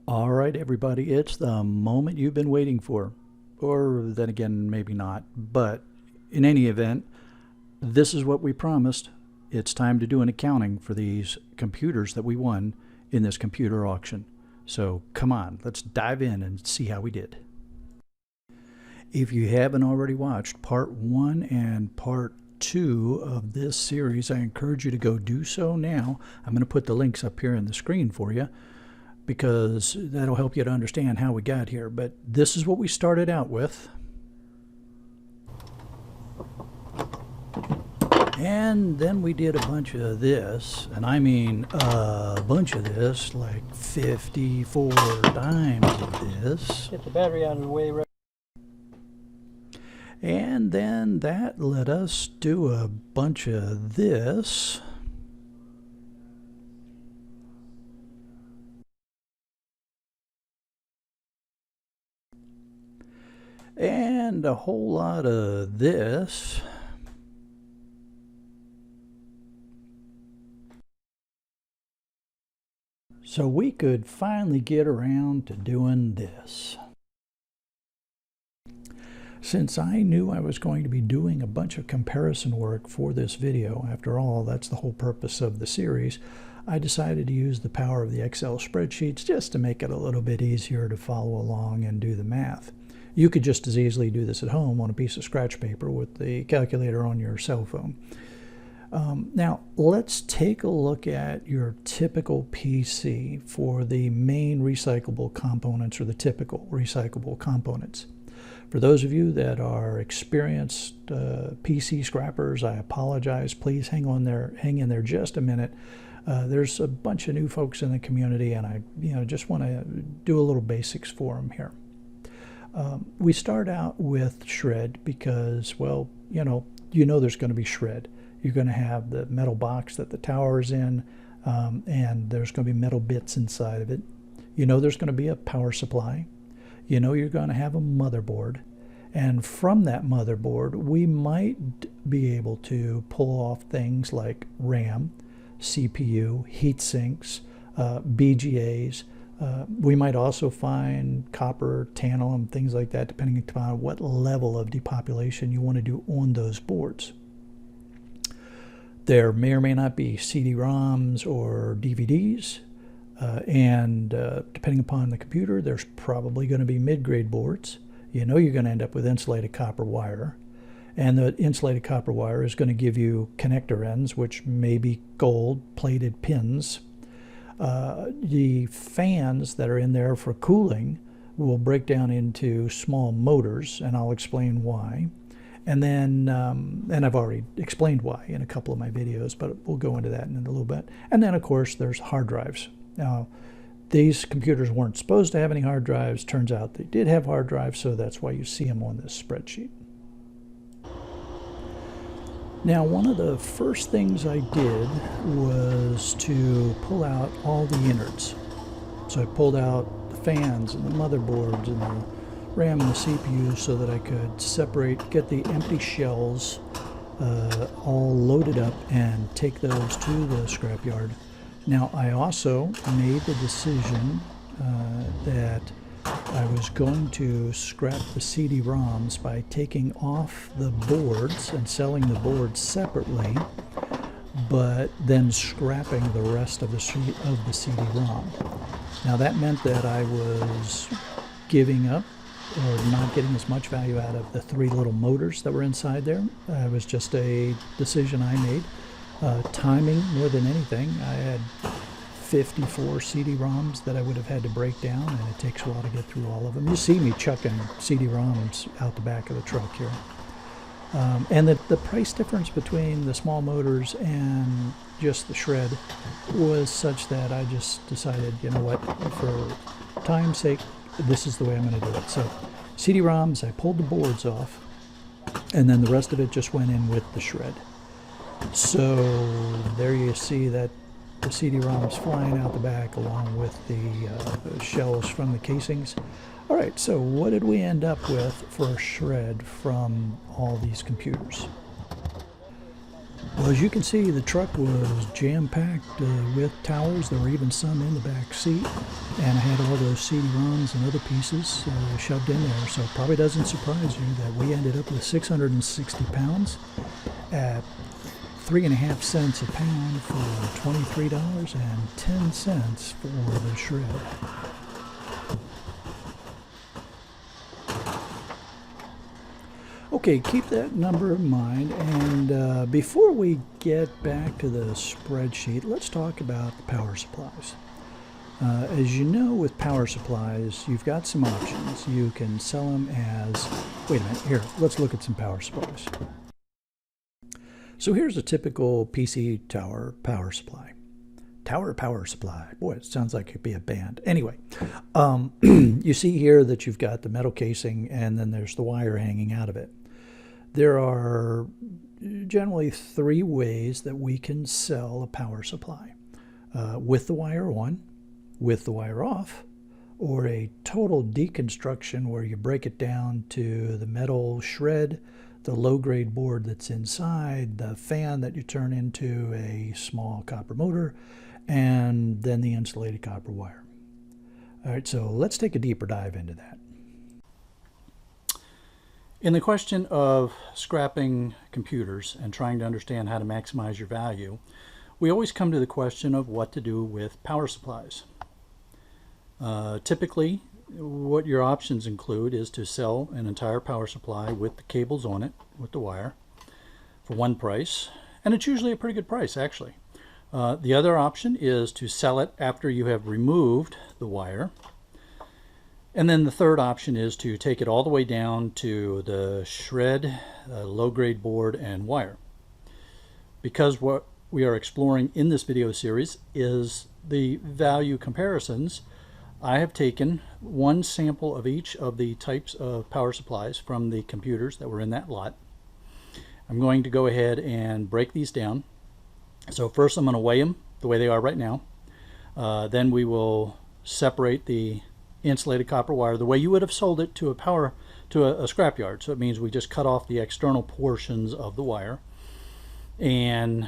All right, everybody, it's the moment you've been waiting for. Or then again, maybe not. But in any event, this is what we promised. It's time to do an accounting for these computers that we won in this computer auction. So come on, let's dive in and see how we did. If you haven't already watched part 1 and part 2 of this series, I encourage you to go do so now. I'm going to put the links up here on the screen for you, because that'll help you to understand how we got here. But this is what we started out with. And then we did a bunch of this, and I mean a bunch of this, like 54 times of this. Get the battery out of the way. Right. And then that let us do a bunch of this. And a whole lot of this. So we could finally get around to doing this. Since I knew I was going to be doing a bunch of comparison work for this video, after all, that's the whole purpose of the series, I decided to use the power of the Excel spreadsheets just to make it a little bit easier to follow along and do the math. You could just as easily do this at home on a piece of scratch paper with the calculator on your cell phone. Now, let's take a look at your typical PC for the main recyclable components, or the typical recyclable components. For those of you that are experienced PC scrappers, I apologize. Please hang in there just a minute. There's a bunch of new folks in the community, and I just want to do a little basics for them here. We start out with shred because, well, you know there's going to be shred. You're going to have the metal box that the tower is in, and there's going to be metal bits inside of it. There's going to be a power supply. You're going to have a motherboard. And from that motherboard, we might be able to pull off things like RAM, CPU, heat sinks, BGAs. We might also find copper, tantalum, things like that, depending upon what level of depopulation you want to do on those boards. There may or may not be CD-ROMs or DVDs, and depending upon the computer, there's probably going to be mid-grade boards. You're going to end up with insulated copper wire, and the insulated copper wire is going to give you connector ends, which may be gold-plated pins. The fans that are in there for cooling will break down into small motors, and I'll explain why. And then, and I've already explained why in a couple of my videos, but we'll go into that in a little bit. And then, of course, there's hard drives. Now, these computers weren't supposed to have any hard drives. Turns out they did have hard drives, so that's why you see them on this spreadsheet. Now, one of the first things I did was to pull out all the innards. So I pulled out the fans and the motherboards and the RAM and the CPU so that I could get the empty shells all loaded up and take those to the scrapyard. Now, I also made the decision that I was going to scrap the CD-ROMs by taking off the boards and selling the boards separately, but then scrapping the rest of the CD-ROM. Now, that meant that I was giving up or not getting as much value out of the 3 little motors that were inside there. It was just a decision I made. Timing more than anything. I had 54 CD-ROMs that I would have had to break down, and it takes a while to get through all of them. You see me chucking CD-ROMs out the back of the truck here. And the price difference between the small motors and just the shred was such that I just decided, you know what, for time's sake, this is the way I'm going to do it. So CD-ROMs, I pulled the boards off, and then the rest of it just went in with the shred. So there you see that the CD-ROMs flying out the back along with the shells from the casings. All right, so what did we end up with for a shred from all these computers? Well, as you can see, the truck was jam-packed with towers. There were even some in the back seat, and I had all those CD-ROMs and other pieces shoved in there. So it probably doesn't surprise you that we ended up with 660 pounds at 3.5 cents a pound for $23.10 for the shred. Okay, keep that number in mind, and before we get back to the spreadsheet, let's talk about the power supplies. As you know, with power supplies, you've got some options. You can sell them as, wait a minute, here, let's look at some power supplies. So here's a typical PC tower power supply. Tower power supply. Boy, it sounds like it could be a band. Anyway, you see here that you've got the metal casing and then there's the wire hanging out of it. There are generally 3 ways that we can sell a power supply. With the wire on, with the wire off, or a total deconstruction where you break it down to the metal shred, the low-grade board that's inside, the fan that you turn into a small copper motor, and then the insulated copper wire. All right, so let's take a deeper dive into that. In the question of scrapping computers and trying to understand how to maximize your value, we always come to the question of what to do with power supplies. Typically, what your options include is to sell an entire power supply with the cables on it, with the wire, for one price, and it's usually a pretty good price actually. The other option is to sell it after you have removed the wire. And then the third option is to take it all the way down to the shred, low-grade board, and wire. Because what we are exploring in this video series is the value comparisons, I have taken one sample of each of the types of power supplies from the computers that were in that lot. I'm going to go ahead and break these down. So first I'm going to weigh them the way they are right now. Then we will separate the insulated copper wire the way you would have sold it to a scrapyard. So it means we just cut off the external portions of the wire, and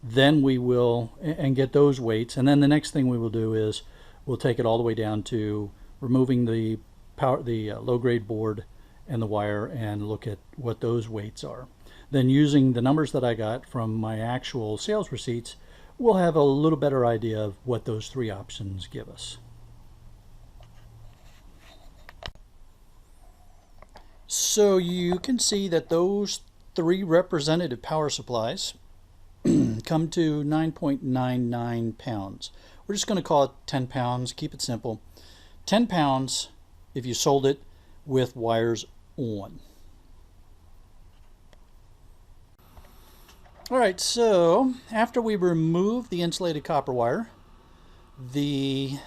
then we will get those weights. And then the next thing we will do is we'll take it all the way down to removing the low-grade board and the wire and look at what those weights are. Then using the numbers that I got from my actual sales receipts, we'll have a little better idea of what those 3 options give us. So you can see that those 3 representative power supplies come to 9.99 pounds. We're just going to call it 10 pounds, keep it simple. 10 pounds if you sold it with wires on. Alright, so after we remove the insulated copper wire, the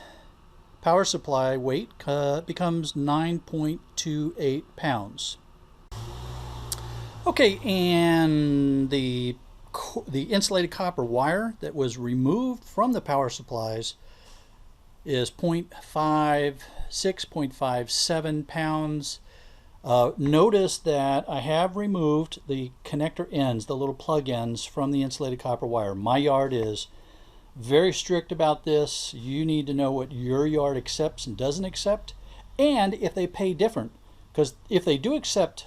power supply weight becomes 9.28 pounds. Okay, and the insulated copper wire that was removed from the power supplies is 0.57 pounds. Notice that I have removed the connector ends, the little plug ends from the insulated copper wire. My yard is very strict about this. You need to know what your yard accepts and doesn't accept, and if they pay different, because if they do accept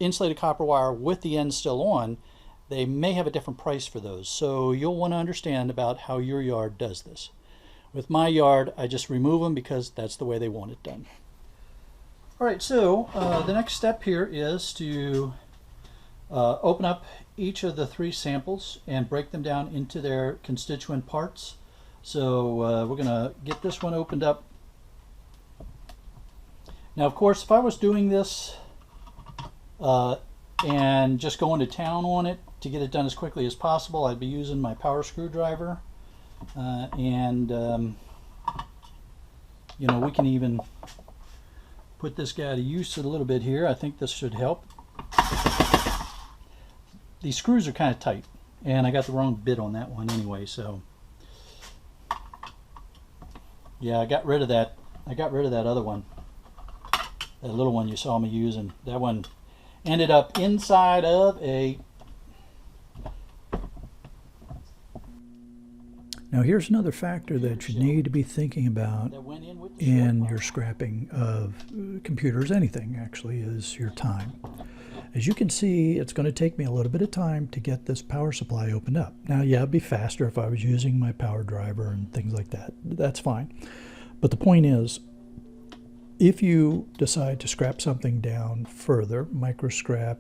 insulated copper wire with the ends still on, they may have a different price for those. So you'll want to understand about how your yard does this. With my yard, I just remove them because that's the way they want it done. Alright, so the next step here is to open up each of the 3 samples and break them down into their constituent parts. So we're going to get this one opened up. Now, of course, if I was doing this and just going to town on it to get it done as quickly as possible, I'd be using my power screwdriver. You know, we can even put this guy to use a little bit here. I think this should help. These screws are kind of tight, and I got the wrong bit on that one anyway, so yeah, I got rid of that. I got rid of that other one, that little one you saw me using. That one ended up inside of a Now here's another factor that you need to be thinking about in your scrapping of computers, anything actually, is your time. As you can see, it's going to take me a little bit of time to get this power supply opened up. Now, yeah, it'd be faster if I was using my power driver and things like that. That's fine. But the point is, if you decide to scrap something down further, micro scrap,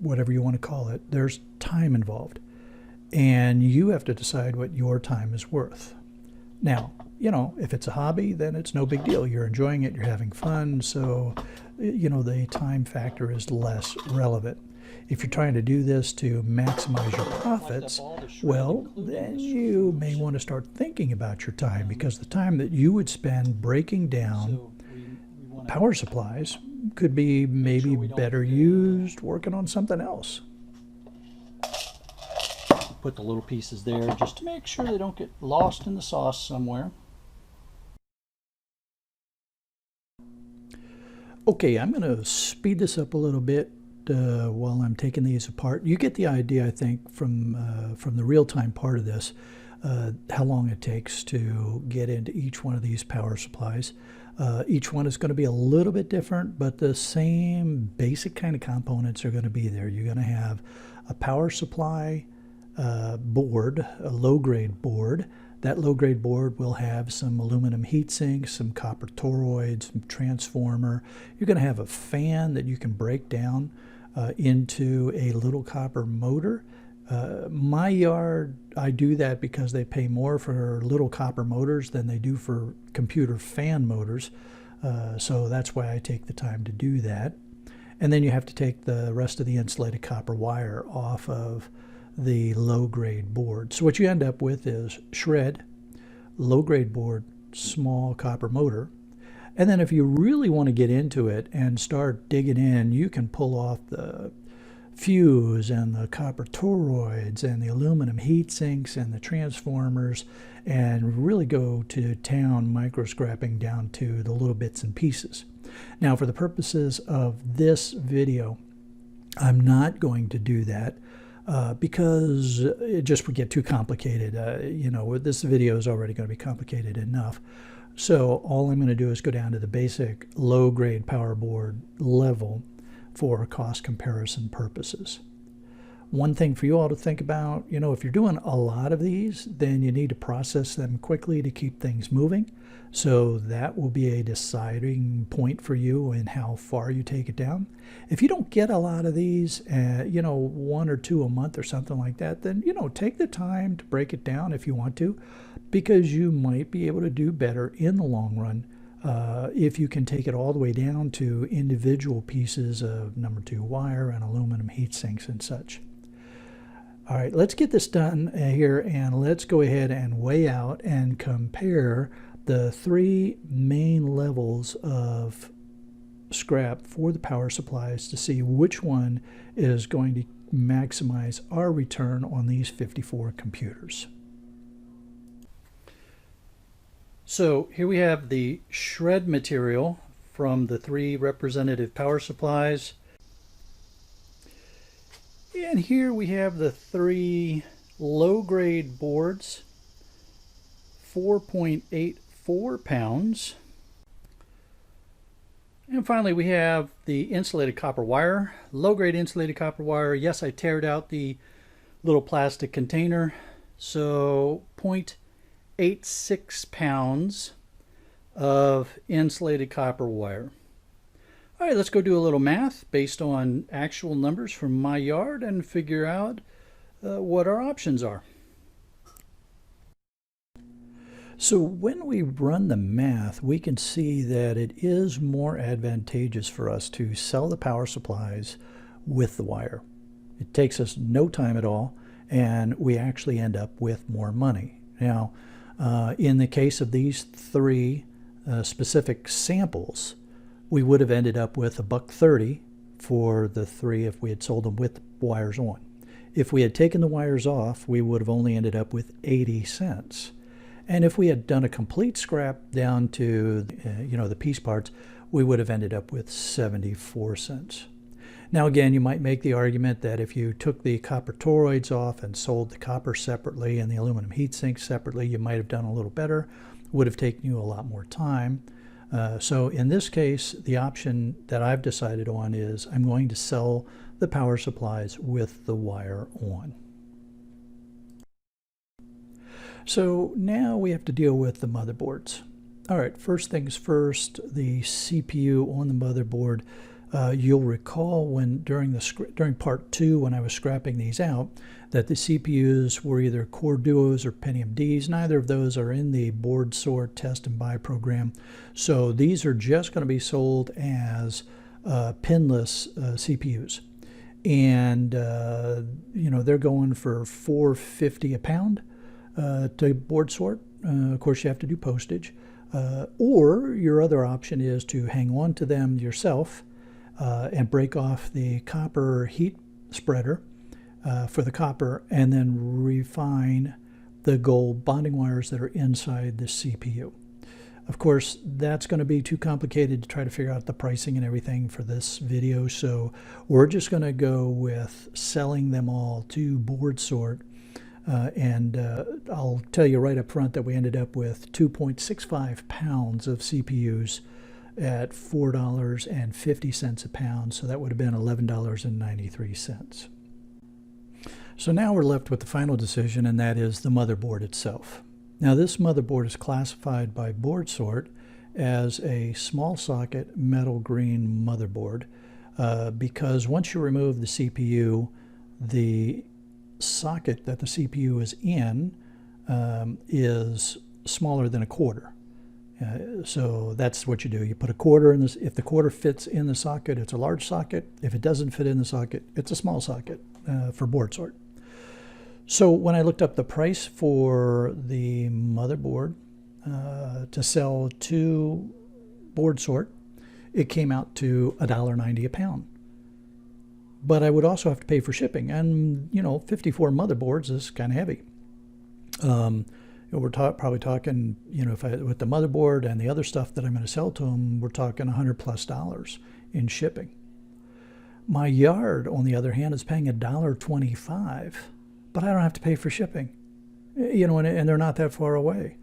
whatever you want to call it, there's time involved. And you have to decide what your time is worth. Now, you know, if it's a hobby, then it's no big deal. You're enjoying it, you're having fun, so, you know, the time factor is less relevant. If you're trying to do this to maximize your profits, well, then you may want to start thinking about your time, because the time that you would spend breaking down power supplies could be maybe better used working on something else. Put the little pieces there just to make sure they don't get lost in the sauce somewhere. Okay, I'm going to speed this up a little bit while I'm taking these apart. You get the idea, I think, from the real-time part of this, how long it takes to get into each one of these power supplies. Each one is going to be a little bit different, but the same basic kind of components are going to be there. You're going to have a power supply board, a low-grade board. That low-grade board will have some aluminum heat sinks, some copper toroids, some transformer. You're going to have a fan that you can break down into a little copper motor. My yard, I do that because they pay more for little copper motors than they do for computer fan motors. So that's why I take the time to do that. And then you have to take the rest of the insulated copper wire off of the low-grade board. So what you end up with is shred, low-grade board, small copper motor. And then if you really want to get into it and start digging in, you can pull off the fuse and the copper toroids and the aluminum heat sinks and the transformers and really go to town micro scrapping down to the little bits and pieces. Now, for the purposes of this video, I'm not going to do that because it just would get too complicated. You know, this video is already going to be complicated enough. So all I'm going to do is go down to the basic low-grade power board level for cost comparison purposes. One thing for you all to think about, you know, if you're doing a lot of these, then you need to process them quickly to keep things moving. So that will be a deciding point for you in how far you take it down. If you don't get a lot of these, you know, 1 or 2 a month or something like that, then, you know, take the time to break it down if you want to, because you might be able to do better in the long run if you can take it all the way down to individual pieces of number 2 wire and aluminum heat sinks and such. All right, let's get this done here, and let's go ahead and weigh out and compare the 3 main levels of scrap for the power supplies to see which one is going to maximize our return on these 54 computers. So here we have the shred material from the 3 representative power supplies. And here we have the 3 low-grade boards, 4.84 pounds. And finally we have the insulated copper wire, low-grade insulated copper wire. Yes, I teared out the little plastic container. So 0.86 pounds of insulated copper wire. All right, let's go do a little math based on actual numbers from my yard and figure out what our options are. So when we run the math, we can see that it is more advantageous for us to sell the power supplies with the wire. It takes us no time at all, and we actually end up with more money. Now, in the case of these 3 specific samples, we would have ended up with $1.30 for the 3 if we had sold them with the wires on. If we had taken the wires off, we would have only ended up with 80 cents. And if we had done a complete scrap down to you know, the piece parts, we would have ended up with 74 cents. Now again, you might make the argument that if you took the copper toroids off and sold the copper separately and the aluminum heat sink separately, you might have done a little better. Would have taken you a lot more time. So in this case, the option that I've decided on is I'm going to sell the power supplies with the wire on. So now we have to deal with the motherboards. All right, first things first, the CPU on the motherboard. You'll recall when during part 2 when I was scrapping these out that the CPUs were either Core Duos or Pentium Ds. Neither of those are in the board sort test and buy program. So these are just going to be sold as pinless CPUs. And you know, they're going for $4.50 a pound to board sort. Of course, you have to do postage. Or your other option is to hang on to them yourself and break off the copper heat spreader for the copper and then refine the gold bonding wires that are inside the CPU. Of course, that's going to be too complicated to try to figure out the pricing and everything for this video, so we're just going to go with selling them all to board sort. I'll tell you right up front that we ended up with 2.65 pounds of CPUs at $4.50 a pound, so that would have been $11.93. So now we're left with the final decision, and that is the motherboard itself. Now this motherboard is classified by board sort as a small socket metal green motherboard because once you remove the CPU, the socket that the CPU is in is smaller than a quarter. So that's what you do. You put a quarter in this. If the quarter fits in the socket, it's a large socket. If it doesn't fit in the socket, it's a small socket for board sort. So when I looked up the price for the motherboard to sell to board sort, it came out to $1.90 a pound. But I would also have to pay for shipping, and you know, 54 motherboards is kind of heavy. We're probably talking, you know, with the motherboard and the other stuff that I'm going to sell to them, we're talking $100+ in shipping. My yard, on the other hand, is paying $1.25, but I don't have to pay for shipping. You know, and they're not that far away.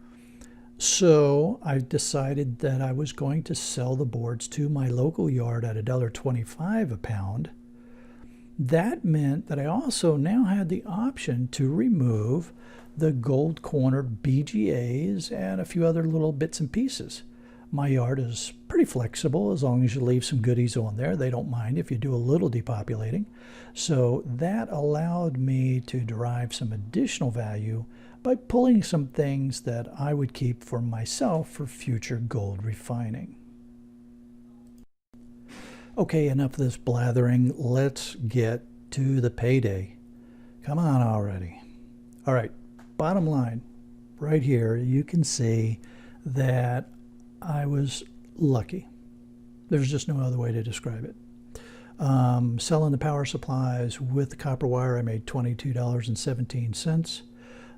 So I decided that I was going to sell the boards to my local yard at $1.25 a pound. That meant that I also now had the option to remove the gold cornered BGAs and a few other little bits and pieces. My yard is pretty flexible as long as you leave some goodies on there. They don't mind if you do a little depopulating. So that allowed me to derive some additional value by pulling some things that I would keep for myself for future gold refining. Okay, enough of this blathering. Let's get to the payday. Come on already. All right, bottom line, right here, you can see that I was lucky. There's just no other way to describe it. Selling the power supplies with the copper wire, I made $22.17.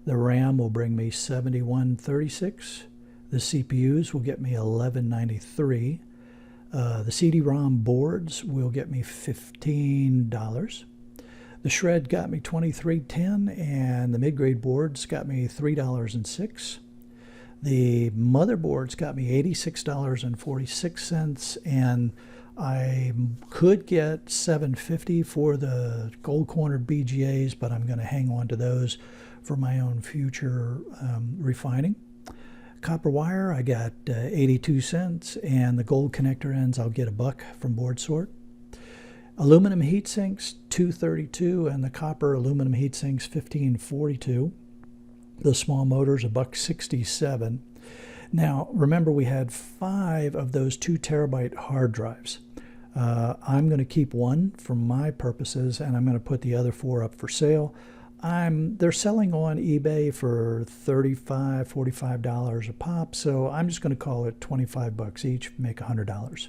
The RAM will bring me $71.36. The CPUs will get me $11.93. The CD-ROM boards will get me $15. The shred got me $23.10, and the mid-grade boards got me $3.06. The motherboards got me $86.46, and I could get $7.50 for the gold-cornered BGAs, but I'm going to hang on to those for my own future refining. Copper wire, I got 82 cents, and the gold connector ends, I'll get $1 from board sort. Aluminum heat sinks, $2.32, and the copper aluminum heat sinks, $15.42. The small motors, $1.67. Now, remember we had 5 of those 2 terabyte hard drives. I'm going to keep one for my purposes, and I'm going to put the other 4 up for sale. They're selling on eBay for $35, $45 a pop, so I'm just going to call it $25 each, make $100.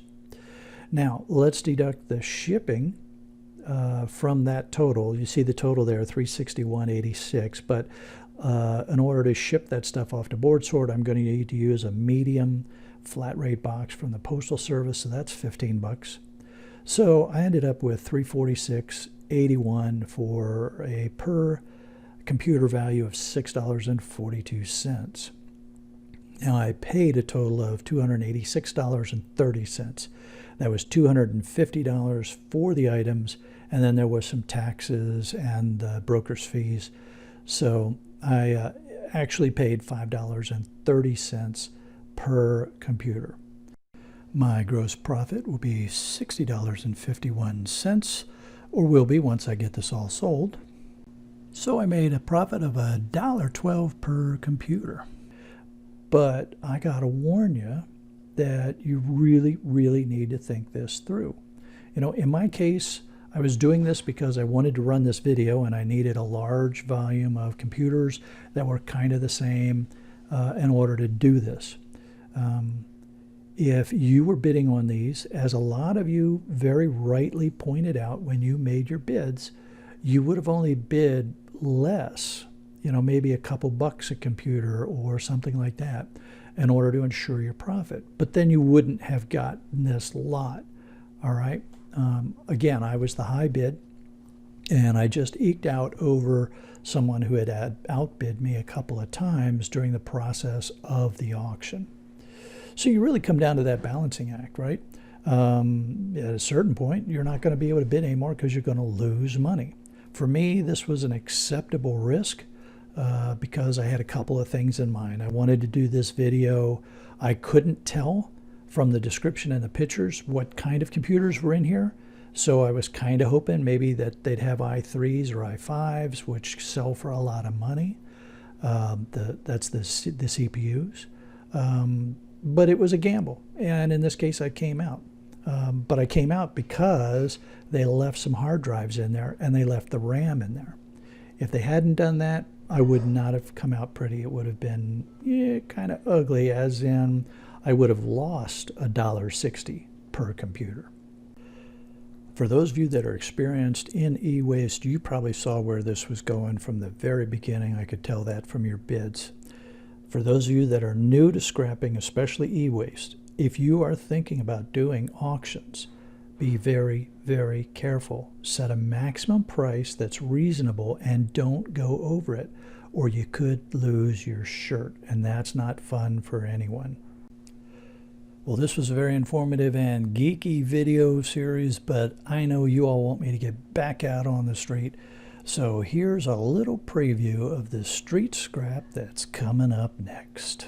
Now, let's deduct the shipping from that total. You see the total there, $361.86, but in order to ship that stuff off to board sort, I'm going to need to use a medium flat rate box from the Postal Service, so that's $15. So I ended up with $346.81 for a per computer value of $6.42. Now I paid a total of $286.30. That was $250 for the items, and then there was some taxes and broker's fees. So I actually paid $5.30 per computer. My gross profit will be $60.51, or will be once I get this all sold. So I made a profit of $1.12 per computer. But I gotta warn you that you really, really need to think this through. You know, in my case, I was doing this because I wanted to run this video and I needed a large volume of computers that were kind of the same in order to do this. If you were bidding on these, as a lot of you very rightly pointed out when you made your bids, you would have only bid less, you know, maybe a couple bucks a computer or something like that in order to ensure your profit. But then you wouldn't have gotten this lot, all right? Again, I was the high bid, and I just eked out over someone who had outbid me a couple of times during the process of the auction. So you really come down to that balancing act, right? At a certain point, you're not going to be able to bid anymore because you're going to lose money. For me, this was an acceptable risk because I had a couple of things in mind. I wanted to do this video. I couldn't tell from the description and the pictures what kind of computers were in here. So I was kind of hoping maybe that they'd have i3s or i5s, which sell for a lot of money. That's the CPUs. But it was a gamble, and in this case I came out. But I came out because they left some hard drives in there and they left the RAM in there. If they hadn't done that, I would not have come out pretty. It would have been kind of ugly, as in I would have lost $1.60 per computer. For those of you that are experienced in e-waste, you probably saw where this was going from the very beginning. I could tell that from your bids. For those of you that are new to scrapping, especially e-waste, if you are thinking about doing auctions, be very, very careful. Set a maximum price that's reasonable and don't go over it, or you could lose your shirt, and that's not fun for anyone. Well, this was a very informative and geeky video series, but I know you all want me to get back out on the street. So here's a little preview of the street scrap that's coming up next.